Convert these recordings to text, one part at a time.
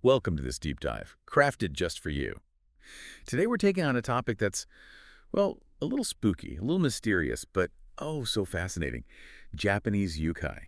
Welcome to this deep dive, crafted just for you. Today we're taking on a topic that's, well, a little spooky, a little mysterious, but oh so fascinating. Japanese yokai.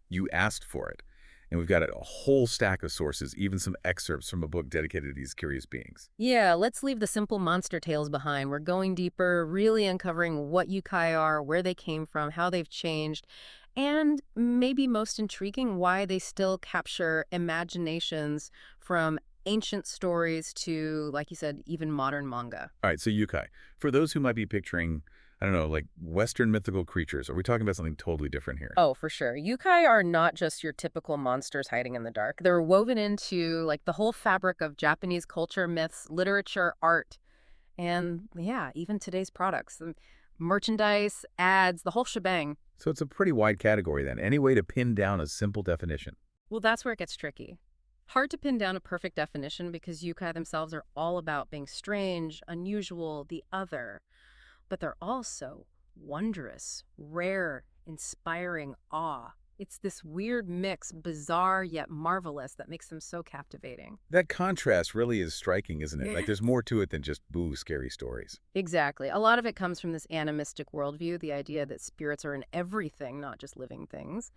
You asked for it, and we've got a whole stack of sources, even some excerpts from a book dedicated to these curious beings. Yeah, let's leave the simple monster tales behind. We're going deeper, really uncovering what yokai are, where they came from, how they've changed, and maybe most intriguing, why they still capture imaginations from ancient stories to, like you said, even modern manga. All right, so yokai. For those who might be picturing, I don't know, like Western mythical creatures, are we talking about something totally different here? Oh, for sure. Yokai are not just your typical monsters hiding in the dark. They're woven into like the whole fabric of Japanese culture, myths, literature, art, and yeah, even today's products, merchandise, ads, the whole shebang. So it's a pretty wide category then. Any way to pin down a simple definition? Well, that's where it gets tricky. Hard to pin down a perfect definition because yokai themselves are all about being strange, unusual, the other. But they're also wondrous, rare, inspiring awe. It's this weird mix, bizarre yet marvelous, that makes them so captivating. That contrast really is striking, isn't it? Like there's more to it than just boo scary stories. Exactly. A lot of it comes from this animistic worldview, the idea that spirits are in everything, not just living things.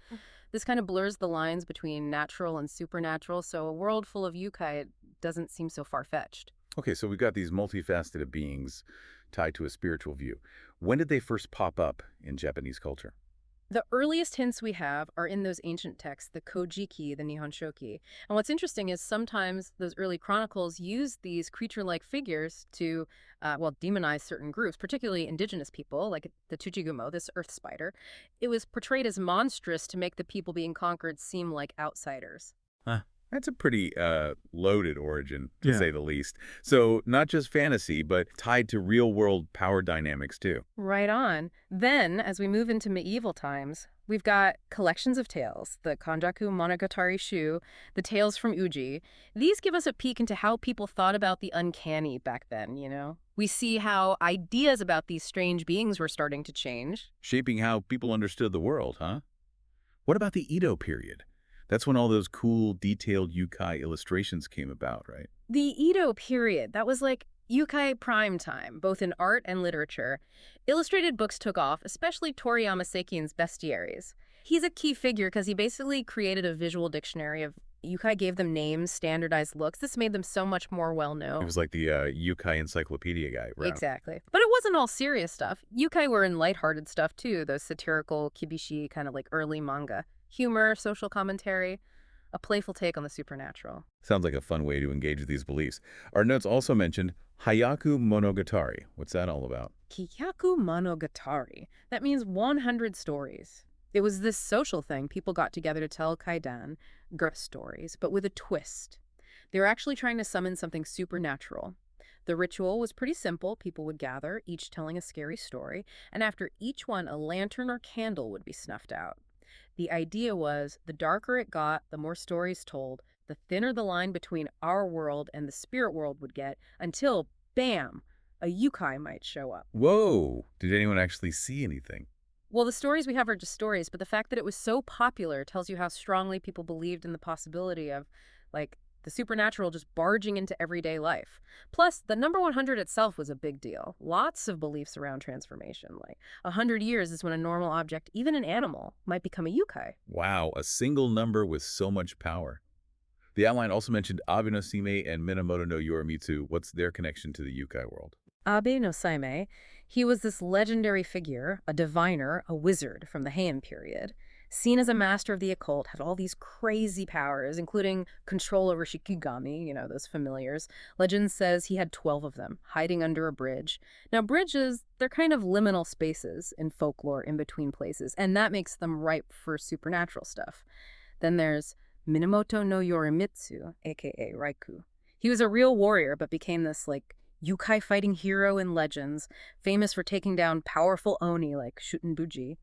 This kind of blurs the lines between natural and supernatural, so a world full of yokai doesn't seem so far-fetched. Okay, so we've got these multifaceted beings tied to a spiritual view. When did they first pop up in Japanese culture? The earliest hints we have are in those ancient texts, the Kojiki, the Nihon Shoki. And what's interesting is sometimes those early chronicles use these creature-like figures to, well, demonize certain groups, particularly indigenous people, like the Tsuchigumo, this earth spider. It was portrayed as monstrous to make the people being conquered seem like outsiders. Huh. That's a pretty loaded origin, to Yeah. say the least. So not just fantasy, but tied to real-world power dynamics, too. Right on. Then, as we move into medieval times, we've got collections of tales, the Kanjaku Monogatari Shu, the tales from Uji. These give us a peek into how people thought about the uncanny back then, you know? We see how ideas about these strange beings were starting to change. Shaping how people understood the world, huh? What about the Edo period? That's when all those cool, detailed yukai illustrations came about, right? The Edo period, that was like yokai prime time, both in art and literature. Illustrated books took off, especially Toriyama Seikin's bestiaries. He's a key figure because he basically created a visual dictionary of yokai, gave them names, standardized looks. This made them so much more It well-known. was like the yukai encyclopedia guy, right? Exactly. But it wasn't all serious stuff. Yokai were in lighthearted stuff too, those satirical, kibishi, kind of like early manga. Humor, social commentary, a playful take on the supernatural. Sounds like a fun way to engage with these beliefs. Our notes also mentioned Hayaku Monogatari. What's that all about? Kiyaku Monogatari. That means 100 stories. It was this social thing. People got together to tell kaidan, ghost stories, but with a twist. They were actually trying to summon something supernatural. The ritual was pretty simple. People would gather, each telling a scary story, and after each one, a lantern or candle would be snuffed out. The idea was the darker it got, the more stories told, the thinner the line between our world and the spirit world would get until, bam, a yokai might show up. Whoa! Did anyone actually see anything? Well, the stories we have are just stories, but the fact that it was so popular tells you how strongly people believed in the possibility of, like, the supernatural just barging into everyday life. Plus, the number 100 itself was a big deal. Lots of beliefs around transformation. Like, 100 years is when a normal object, even an animal, might become a yokai. Wow, a single number with so much power. The outline also mentioned Abe no Sime and Minamoto no Yorimitsu. What's their connection to the yukai world? Abe no Saime, he was this legendary figure, a diviner, a wizard from the Heian period. Seen as a master of the occult, had all these crazy powers, including control over shikigami, you know, those familiars. Legend says he had 12 of them, hiding under a bridge. Now, bridges, they're kind of liminal spaces in folklore in between places, and that makes them ripe for supernatural stuff. Then there's Minamoto no Yorimitsu, aka Raikou. He was a real warrior, but became this, like, yokai fighting hero in legends, famous for taking down powerful oni like Shutenbuji.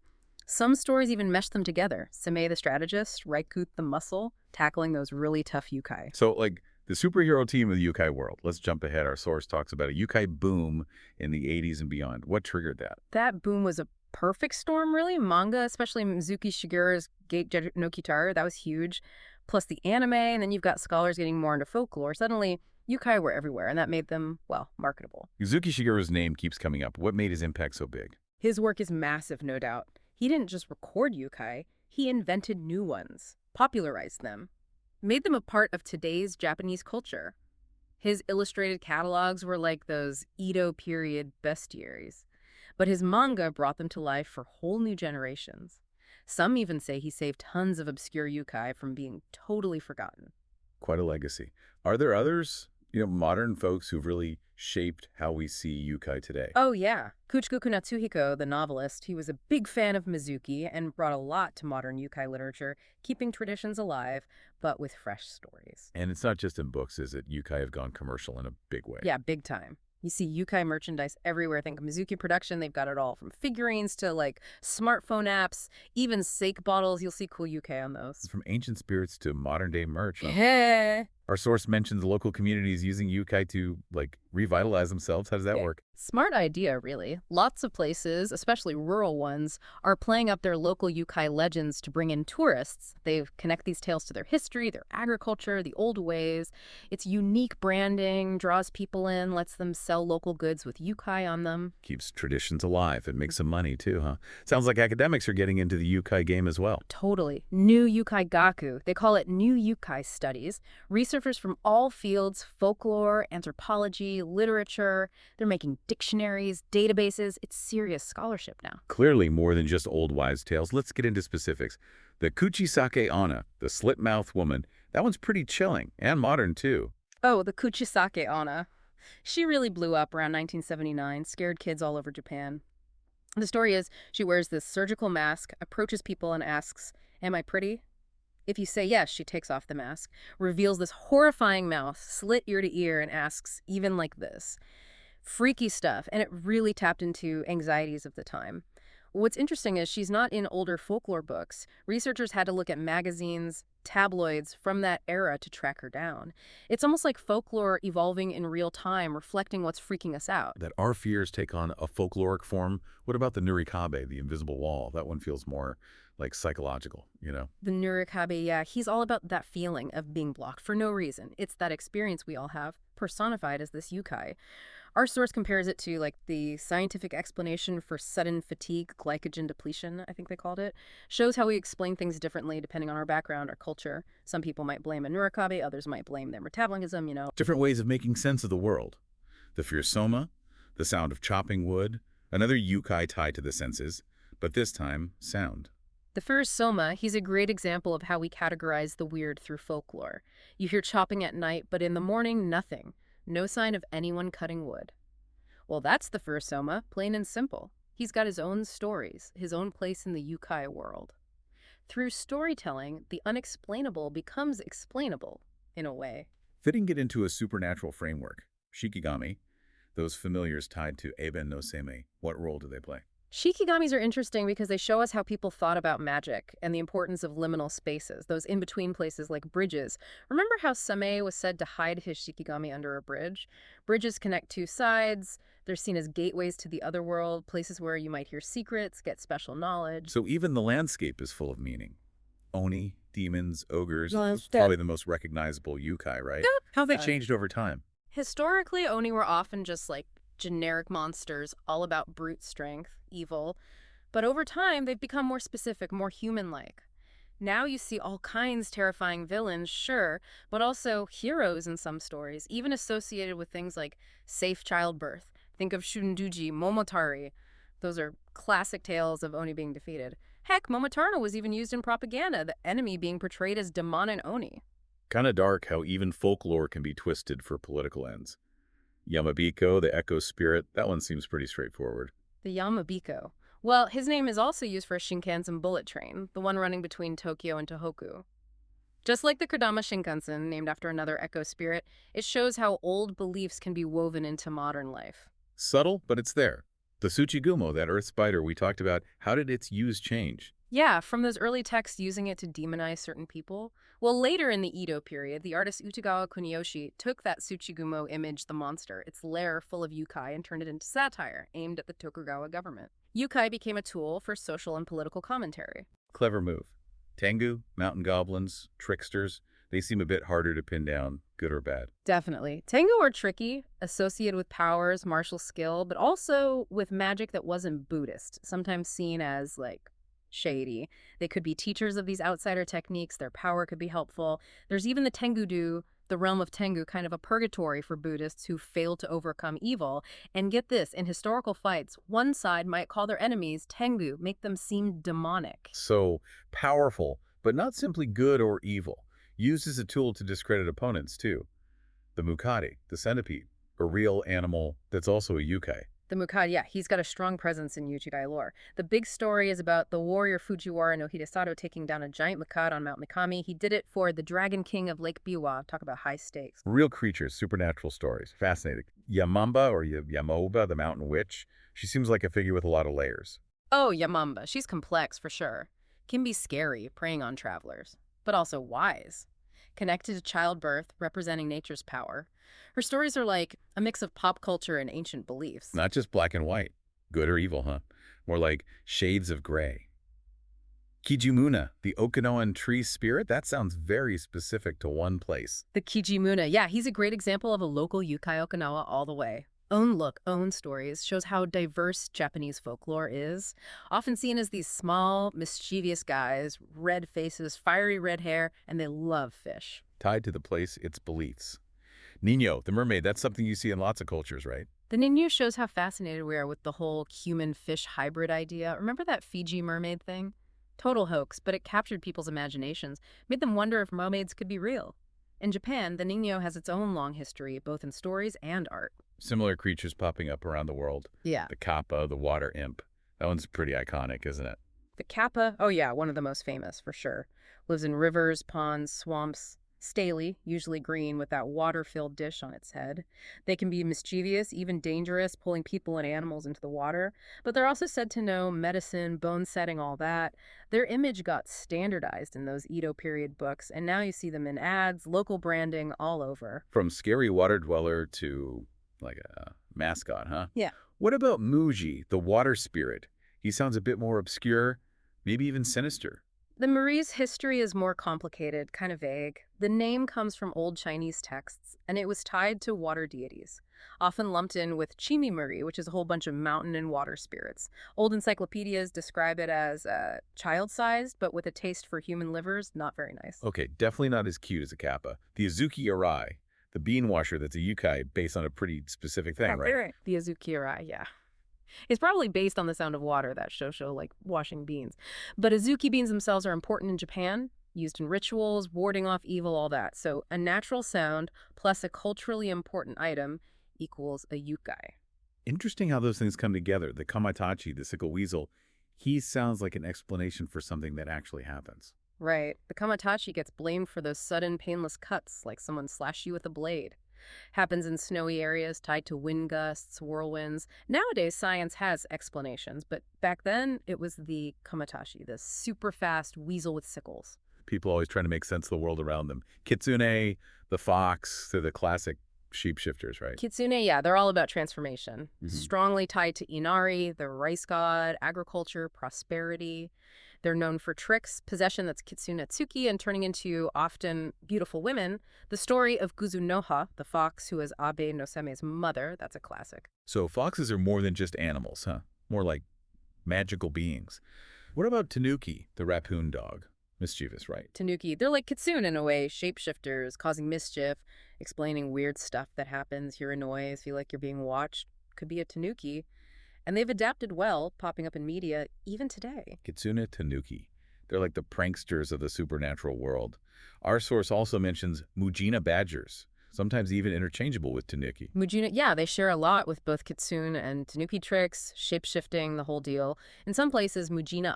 Some stories even mesh them together. Sime the strategist, Raikut the muscle, tackling those really tough yokai. So, like, the superhero team of the yukai world. Let's jump ahead. Our source talks about a yukai boom in the 80s and beyond. What triggered that? That boom was a perfect storm, really. Manga, especially Mizuki Shigeru's Gate no Kitaro, that was huge. Plus the anime, and then you've got scholars getting more into folklore. Suddenly, yokai were everywhere, and that made them, well, marketable. Yuzuki Shigeru's name keeps coming up. What made his impact so big? His work is massive, no doubt. He didn't just record yokai, he invented new ones, popularized them, made them a part of today's Japanese culture. His illustrated catalogs were like those Edo period bestiaries, but his manga brought them to life for whole new generations. Some even say he saved tons of obscure yokai from being totally forgotten. Quite a legacy. Are there others, modern folks who've really shaped how we see yukai today? Oh yeah, Kuchikoku Natsuhiko, the novelist, he was a big fan of Mizuki and brought a lot to modern yokai literature, keeping traditions alive, but with fresh stories. And it's not just in books, is it? Yukai have gone commercial in a big way. Yeah, big time. You see yokai merchandise everywhere. Think of Mizuki Production, they've got it all from figurines to like smartphone apps, even sake bottles. You'll see cool yokai on those. From ancient spirits to modern day merch. Huh? Yeah. Our source mentions local communities using yukai to, revitalize themselves. How does that work? Smart idea, really. Lots of places, especially rural ones, are playing up their local yokai legends to bring in tourists. They connect these tales to their history, their agriculture, the old ways. It's unique branding, draws people in, lets them sell local goods with yokai on them. Keeps traditions alive and makes some money, too, huh? Sounds like academics are getting into the yukai game as well. Totally. New yokai gaku. They call it new yokai studies. Researchers from all fields, folklore, anthropology, literature, they're making dictionaries, databases. It's serious scholarship now. Clearly more than just old wives' tales. Let's get into specifics. The Kuchisake Onna, the slit-mouthed woman, that one's pretty chilling and modern, too. Oh, the Kuchisake Onna. She really blew up around 1979, scared kids all over Japan. The story is she wears this surgical mask, approaches people and asks, "Am I pretty?" If you say yes, she takes off the mask, reveals this horrifying mouth, slit ear to ear, and asks, even like this. Freaky stuff, and it really tapped into anxieties of the time. What's interesting is she's not in older folklore books. Researchers had to look at magazines, tabloids from that era to track her down. It's almost like folklore evolving in real time, reflecting what's freaking us out. That our fears take on a folkloric form. What about the Nurikabe, the invisible wall? That one feels more like psychological, The Nurikabe, yeah, he's all about that feeling of being blocked for no reason. It's that experience we all have, personified as this yokai. Our source compares it to like the scientific explanation for sudden fatigue, glycogen depletion, I think they called it. Shows how we explain things differently depending on our background, our culture. Some people might blame a Nurikabe, others might blame their metabolism. Different ways of making sense of the world. The fearsoma, the sound of chopping wood, another yukai tied to the senses, but this time, sound. The first Soma, he's a great example of how we categorize the weird through folklore. You hear chopping at night, but in the morning, nothing. No sign of anyone cutting wood. Well, that's the first Soma, plain and simple. He's got his own stories, his own place in the yokai world. Through storytelling, the unexplainable becomes explainable, in a way. Fitting it into a supernatural framework. Shikigami, those familiars tied to Eben no Seimei, what role do they play? Shikigamis are interesting because they show us how people thought about magic and the importance of liminal spaces, those in-between places like bridges. Remember how Same was said to hide his Shikigami under a bridge? Bridges connect two sides. They're seen as gateways to the other world, places where you might hear secrets, get special knowledge. So even the landscape is full of meaning. Oni, demons, ogres, Well, probably the most recognizable yukai, right? How have they changed over time? Historically, Oni were often just like generic monsters, all about brute strength, evil. But over time, they've become more specific, more human-like. Now you see all kinds terrifying villains, sure, but also heroes in some stories, even associated with things like safe childbirth. Think of Shunduji, Momotari. Those are classic tales of Oni being defeated. Heck, Momotaro was even used in propaganda, the enemy being portrayed as demon Oni. Kinda dark how even folklore can be twisted for political ends. Yamabiko, the echo spirit, that one seems pretty straightforward. The Yamabiko. Well, his name is also used for a Shinkansen bullet train, the one running between Tokyo and Tohoku. Just like the Kodama Shinkansen, named after another echo spirit, it shows how old beliefs can be woven into modern life. Subtle, but it's there. The Tsuchigumo, that earth spider we talked about, how did its use change? Yeah, from those early texts using it to demonize certain people. Well, later in the Edo period, the artist Utagawa Kuniyoshi took that Tsuchigumo image, the monster, its lair full of yukai, and turned it into satire, aimed at the Tokugawa government. Yukai became a tool for social and political commentary. Clever move. Tengu, mountain goblins, tricksters, they seem a bit harder to pin down, good or bad. Definitely. Tengu are tricky, associated with powers, martial skill, but also with magic that wasn't Buddhist, sometimes seen as, like, shady. They could be teachers of these outsider techniques, their power could be helpful. There's even the Tengu-do, the realm of Tengu, kind of a purgatory for Buddhists who fail to overcome evil. And get this, in historical fights, one side might call their enemies Tengu, make them seem demonic. So, powerful, but not simply good or evil. Used as a tool to discredit opponents, too. The Mukade, the centipede, a real animal that's also a yukai. The Mukad, yeah, he's got a strong presence in Uchigai lore. The big story is about the warrior Fujiwara no Hidesato taking down a giant Mukad on Mount Mikami. He did it for the Dragon King of Lake Biwa. Talk about high stakes. Real creatures, supernatural stories. Fascinating. Yamamba, or Yamoba, the mountain witch, she seems like a figure with a lot of layers. Oh, Yamamba. She's complex for sure. Can be scary, preying on travelers, but also wise. Connected to childbirth, representing nature's power. Her stories are like a mix of pop culture and ancient beliefs. Not just black and white. Good or evil, huh? More like shades of gray. Kijimuna, the Okinawan tree spirit, that sounds very specific to one place. The Kijimuna, yeah, he's a great example of a local Yukai Okinawa all the way. Own look, own stories shows how diverse Japanese folklore is. Often seen as these small, mischievous guys, red faces, fiery red hair, and they love fish. Tied to the place, its beliefs. Nino, the mermaid, that's something you see in lots of cultures, right? The Ninyu shows how fascinated we are with the whole human-fish hybrid idea. Remember that Fiji mermaid thing? Total hoax, but it captured people's imaginations, made them wonder if mermaids could be real. In Japan, the Ninyo has its own long history, both in stories and art. Similar creatures popping up around the world. Yeah. The kappa, the water imp. That one's pretty iconic, isn't it? The kappa, oh yeah, one of the most famous, for sure. Lives in rivers, ponds, swamps. Scaly, usually green, with that water-filled dish on its head. They can be mischievous, even dangerous, pulling people and animals into the water. But they're also said to know medicine, bone setting, all that. Their image got standardized in those Edo period books, and now you see them in ads, local branding, all over. From scary water dweller to, like, a mascot, huh? Yeah. What about Muji, the water spirit? He sounds a bit more obscure, maybe even sinister. The Marie's history is more complicated, kind of vague. The name comes from old Chinese texts, and it was tied to water deities, often lumped in with Chimi Marie, which is a whole bunch of mountain and water spirits. Old encyclopedias describe it as child-sized, but with a taste for human livers, not very nice. Okay, definitely not as cute as a kappa. The Azuki Arai, the bean washer that's a yukai based on a pretty specific thing, right? The Azuki Arai, yeah. It's probably based on the sound of water, that shosho, like washing beans. But Azuki beans themselves are important in Japan, used in rituals, warding off evil, all that. So a natural sound plus a culturally important item equals a yukai. Interesting how those things come together. The kamatachi, the sickle weasel, he sounds like an explanation for something that actually happens. Right. The kamatachi gets blamed for those sudden, painless cuts, like someone slashed you with a blade. Happens in snowy areas tied to wind gusts, whirlwinds. Nowadays, science has explanations, but back then, it was the kamatachi, the super fast weasel with sickles. People always trying to make sense of the world around them. Kitsune, the fox, they're the classic shapeshifters, right? Kitsune, yeah, they're all about transformation. Mhm. Strongly tied to Inari, the rice god, agriculture, prosperity. They're known for tricks, possession that's kitsunetsuki, and turning into often beautiful women. The story of Guzunoha, the fox who is Abe no Seme's mother, that's a classic. So foxes are more than just animals, huh? More like magical beings. What about Tanuki, the raccoon dog? Mischievous, right? Tanuki, they're like kitsune in a way, shapeshifters, causing mischief, explaining weird stuff that happens, hear a noise, feel like you're being watched. Could be a tanuki. And they've adapted well, popping up in media, even today. Kitsune Tanuki. They're like the pranksters of the supernatural world. Our source also mentions Mujina badgers, sometimes even interchangeable with Tanuki. Mujina, yeah, they share a lot with both kitsune and tanuki tricks, shape-shifting, the whole deal. In some places, Mujina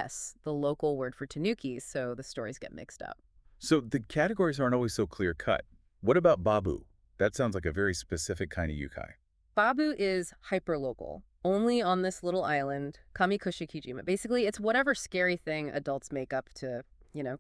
is the local word for tanuki, so the stories get mixed up. So the categories aren't always so clear-cut. What about Babu? That sounds like a very specific kind of yukai. Babu is hyperlocal, only on this little island, Kamikushikijima. Basically, it's whatever scary thing adults make up to,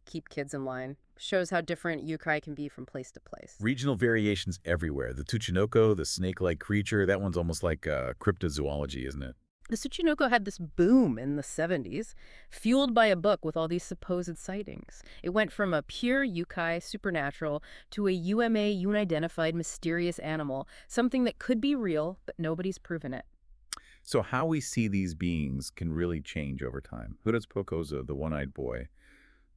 keep kids in line. Shows how different yukai can be from place to place. Regional variations everywhere. The Tuchinoko, the snake-like creature, that one's almost like cryptozoology, isn't it? The Tsuchinoko had this boom in the 70s, fueled by a book with all these supposed sightings. It went from a pure yukai, supernatural, to a UMA, unidentified, mysterious animal, something that could be real, but nobody's proven it. So how we see these beings can really change over time. Hudas Pokoza, the one-eyed boy,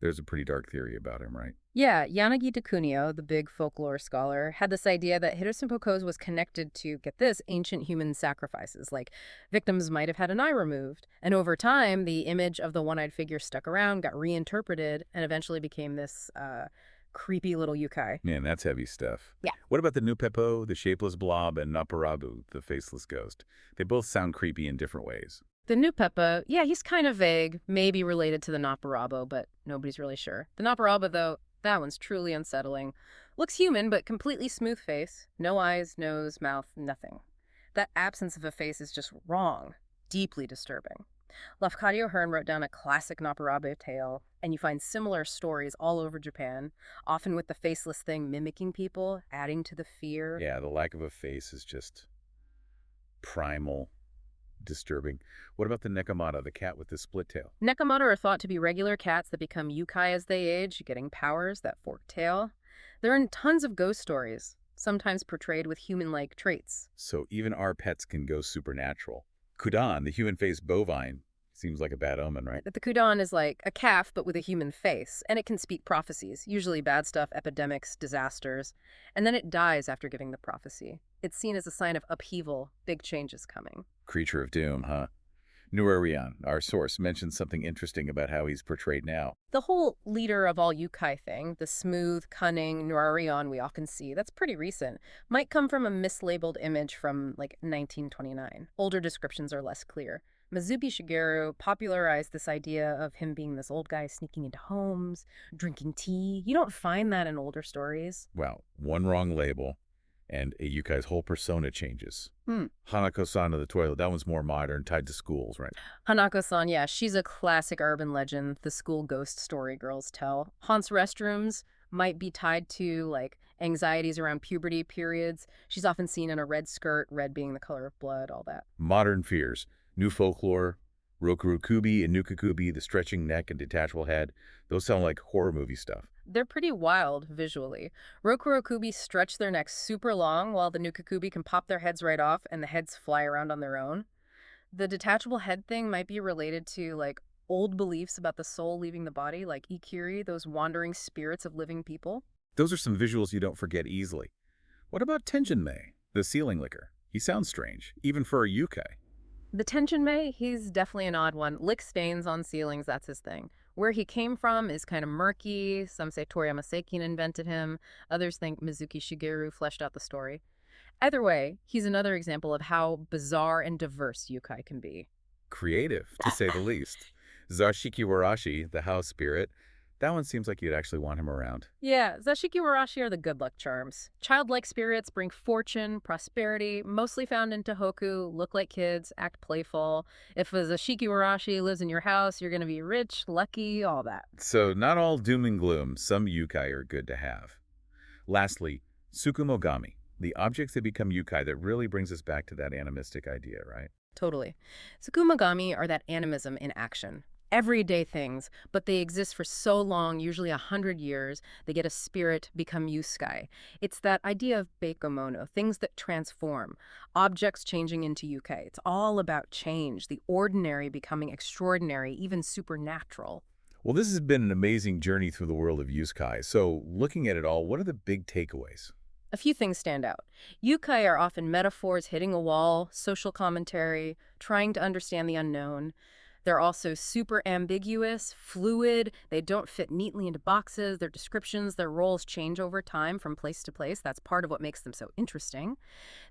there's a pretty dark theory about him, right? Yeah, Yanagi Kunio, the big folklore scholar, had this idea that Hideyoshi Koko's was connected to, get this, ancient human sacrifices, like victims might have had an eye removed. And over time, the image of the one-eyed figure stuck around, got reinterpreted, and eventually became this creepy little yukai. Man, that's heavy stuff. Yeah. What about the Nupepo, the shapeless blob, and Naparabu, the faceless ghost? They both sound creepy in different ways. The new Peppa, yeah, he's kind of vague, maybe related to the Naparabo, but nobody's really sure. The Naparabo, though, that one's truly unsettling. Looks human, but completely smooth face. No eyes, nose, mouth, nothing. That absence of a face is just wrong. Deeply disturbing. Lafcadio Hearn wrote down a classic Naparabe tale, and you find similar stories all over Japan, often with the faceless thing mimicking people, adding to the fear. Yeah, the lack of a face is just primal, disturbing. What about the Nekomata, the cat with the split tail? Nekomata are thought to be regular cats that become yukai as they age, getting powers, that forked tail. They're in tons of ghost stories, sometimes portrayed with human-like traits. So even our pets can go supernatural. Kudan, the human-faced bovine, seems like a bad omen, right? The kudan is like a calf, but with a human face, and it can speak prophecies, usually bad stuff, epidemics, disasters, and then it dies after giving the prophecy. It's seen as a sign of upheaval, big changes coming. Creature of doom, huh? Nuerion, our source, mentions something interesting about how he's portrayed now. The whole leader of all yukai thing, the smooth, cunning Nuarion we often see, that's pretty recent, might come from a mislabeled image from like 1929. Older descriptions are less clear. Mizuki Shigeru popularized this idea of him being this old guy sneaking into homes, drinking tea. You don't find that in older stories. Wow, one wrong label, and a yukai's whole persona changes. Hmm. Hanako-san of the toilet, that one's more modern, tied to schools, right? Hanako-san, yeah, she's a classic urban legend the school ghost story girls tell. Haunts restrooms might be tied to, like, anxieties around puberty periods. She's often seen in a red skirt, red being the color of blood, all that. Modern fears, new folklore, Rokurukubi and Nukakubi, the stretching neck and detachable head, those sound like horror movie stuff. They're pretty wild visually. Rokurokubi stretch their necks super long while the Nukakubi can pop their heads right off and the heads fly around on their own. The detachable head thing might be related to like old beliefs about the soul leaving the body, like ikiri, those wandering spirits of living people. Those are some visuals you don't forget easily. What about Tenjinmei, the ceiling licker? He sounds strange, even for a yukai. The Tenjinmei, he's definitely an odd one. Lick stains on ceilings, that's his thing. Where he came from is kind of murky. Some say Toriyama Seikin invented him. Others think Mizuki Shigeru fleshed out the story. Either way, he's another example of how bizarre and diverse yukai can be. Creative, to say the least. Zashiki Warashi, the house spirit, that one seems like you'd actually want him around. Yeah, Zashiki Warashi are the good luck charms. Childlike spirits bring fortune, prosperity, mostly found in Tohoku, look like kids, act playful. If a Zashiki Warashi lives in your house, you're going to be rich, lucky, all that. So not all doom and gloom, some yukai are good to have. Lastly, Tsukumogami, the objects that become yukai that really brings us back to that animistic idea, right? Totally. Tsukumogami are that animism in action. Everyday things, but they exist for so long, usually 100 years, they get a spirit, become yukai. It's that idea of beikomono, things that transform, objects changing into yukai. It's all about change, the ordinary becoming extraordinary, even supernatural. Well, this has been an amazing journey through the world of yukai. So looking at it all, what are the big takeaways? A few things stand out. Yukai are often metaphors hitting a wall, social commentary, trying to understand the unknown. They're also super ambiguous, fluid. They don't fit neatly into boxes. Their descriptions, their roles change over time from place to place. That's part of what makes them so interesting.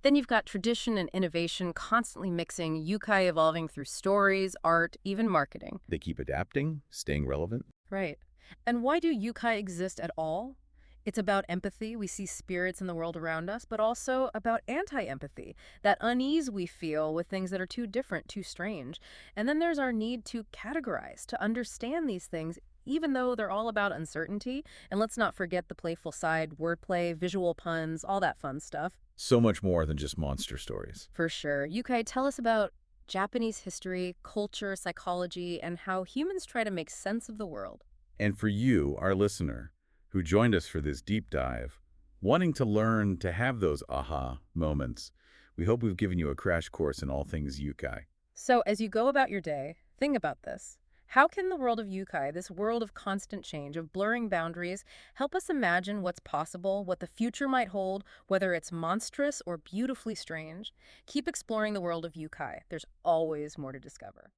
Then you've got tradition and innovation constantly mixing, yukai evolving through stories, art, even marketing. They keep adapting, staying relevant. Right. And why do yukai exist at all? It's about empathy. We see spirits in the world around us, but also about anti-empathy, that unease we feel with things that are too different, too strange. And then there's our need to categorize, to understand these things, even though they're all about uncertainty. And let's not forget the playful side, wordplay, visual puns, all that fun stuff. So much more than just monster stories. For sure. Yukai, tell us about Japanese history, culture, psychology, and how humans try to make sense of the world. And for you, our listener, who joined us for this deep dive, wanting to learn to have those aha moments, we hope we've given you a crash course in all things yukai. So, as you go about your day, think about this. How can the world of Yukai, this world of constant change, of blurring boundaries, help us imagine what's possible, what the future might hold, whether it's monstrous or beautifully strange? Keep exploring the world of Yukai. There's always more to discover.